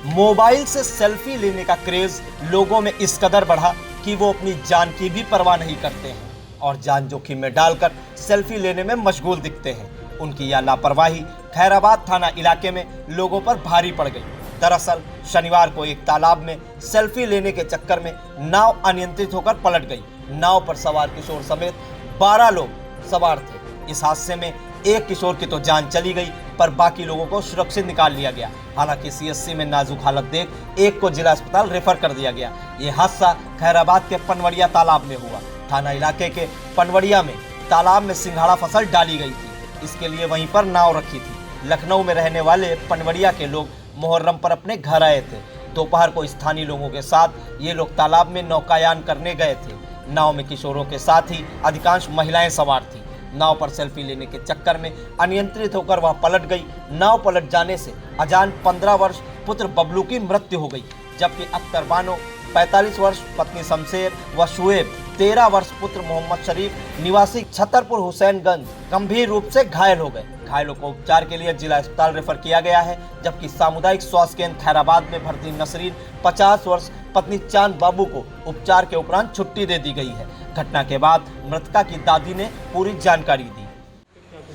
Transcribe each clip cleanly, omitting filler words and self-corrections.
Mobile से selfie लेने का क्रेज लोगों में इस कदर बढ़ा कि वो अपनी जान की भी परवाह नहीं करते हैं और जान जोखिम में डालकर सेल्फी लेने में मशगूल दिखते हैं। उनकी यह लापरवाही खैराबाद थाना इलाके में लोगों पर भारी पड़ गई। दरअसल शनिवार को एक तालाब में सेल्फी लेने के चक्कर में नाव अनियंत्रित होकर पलट गई। नाव पर सवार किशोर समेत 12 लोग सवार थे। इस हादसे में एक किशोर की तो जान चली गई, पर बाकी लोगों को सुरक्षित निकाल लिया गया। हालांकि सीएचसी में नाजुक हालत देख एक को जिला अस्पताल रेफर कर दिया गया। ये हादसा खैराबाद के पनवड़िया तालाब में हुआ। थाना इलाके के पनवड़िया में तालाब में सिंघाड़ा फसल डाली गई थी। इसके लिए वहीं पर नाव रखी थी। लखनऊ में रहने वाले पनवड़िया के लोग मुहर्रम पर अपने घर आए थे। दोपहर को स्थानीय लोगों के साथ ये लोग तालाब में नौकायान करने गए थे। नाव में किशोरों के साथ ही अधिकांश महिलाएं सवार थी। नाव पर सेल्फी लेने के चक्कर में अनियंत्रित होकर वह पलट गई। नाव पलट जाने से अजान 15 वर्ष पुत्र बबलू की मृत्यु हो गई, जबकि अख्तर बानो 45 वर्ष, पत्नी शमशेर व शुएब 13 वर्ष पुत्र मोहम्मद शरीफ निवासी छतरपुर हुसैनगंज गंभीर रूप से घायल हो गए। घायलों को उपचार के लिए जिला अस्पताल रेफर किया गया है, जबकि सामुदायिक स्वास्थ्य केंद्र खैराबाद में भर्ती नसरीन 50 वर्ष पत्नी चांद बाबू को उपचार के उपरांत छुट्टी दे दी गई है। घटना के बाद मृतका की दादी ने पूरी जानकारी दी।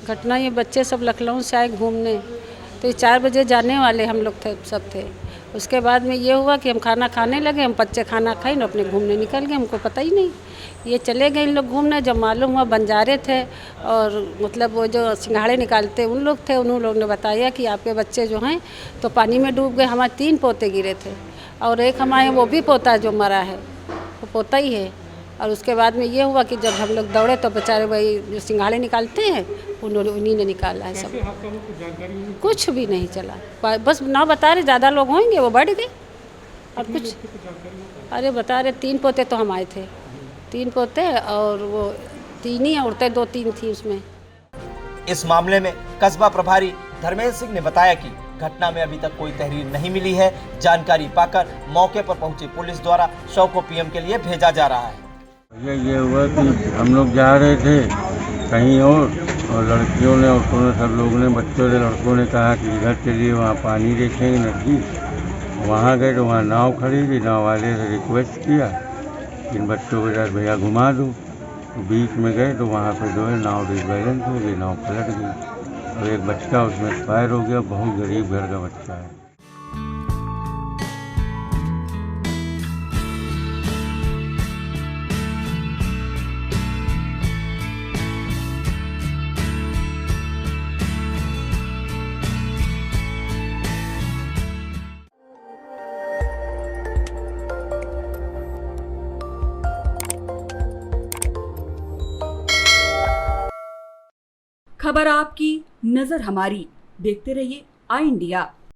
घटना ये बच्चे सब लखनऊ से आए घूमने, तो 4 बजे जाने वाले हम लोग थे। उसके बाद में ये हुआ कि हम खाना खाने लगे, हम बच्चे खाना खाए ना अपने घूमने निकल गए, हमको पता ही नहीं। ये चले गए इन लोग घूमने, जब मालूम हुआ बंजारे थे और मतलब वो जो सिंघाड़े निकालते उन लोग थे। उन लोग ने बताया कि आपके बच्चे जो हैं तो पानी में डूब गए। हमारे 3 पोते गिरे थे और एक हमारे वो भी पोता जो मरा है वो पोता ही है। और उसके बाद में ये हुआ कि जब हम लोग दौड़े तो बेचारे वही जो सिंघाड़े निकालते हैं उन्हीं ने निकाला है। सब कुछ भी नहीं चला, बस ना बता रहे ज़्यादा लोग होंगे वो बढ़ गए और कुछ। अरे बता रहे 3 पोते तो हम आए थे, 3 पोते और वो 3 ही औरतें 2-3 थी उसमें। इस मामले में कस्बा प्रभारी धर्मेंद्र सिंह ने बताया कि घटना में अभी तक कोई तहरीर नहीं मिली है। जानकारी पाकर मौके पर पहुंची पुलिस द्वारा शव को पीएम के लिए भेजा जा रहा है। ये हुआ कि हम लोग जा रहे थे कहीं और लड़कियों ने, औरतों ने, सब लोगों ने, बच्चों ने, लड़कों ने कहा कि इधर चलिए वहाँ पानी देखेंगे नदी। वहाँ गए तो वहाँ नाव खड़ी थी। नाव वाले से रिक्वेस्ट किया कि इन बच्चों को जरा भैया घुमा दूँ। बीच में गए तो वहाँ पे जो है नाव डिसबैलेंस हो गई, नाव पलट गई और एक बच्चा उसमें एक्सपायर हो गया। बहुत गरीब घर का बच्चा है। खबर आपकी, नजर हमारी। देखते रहिए आई इंडिया।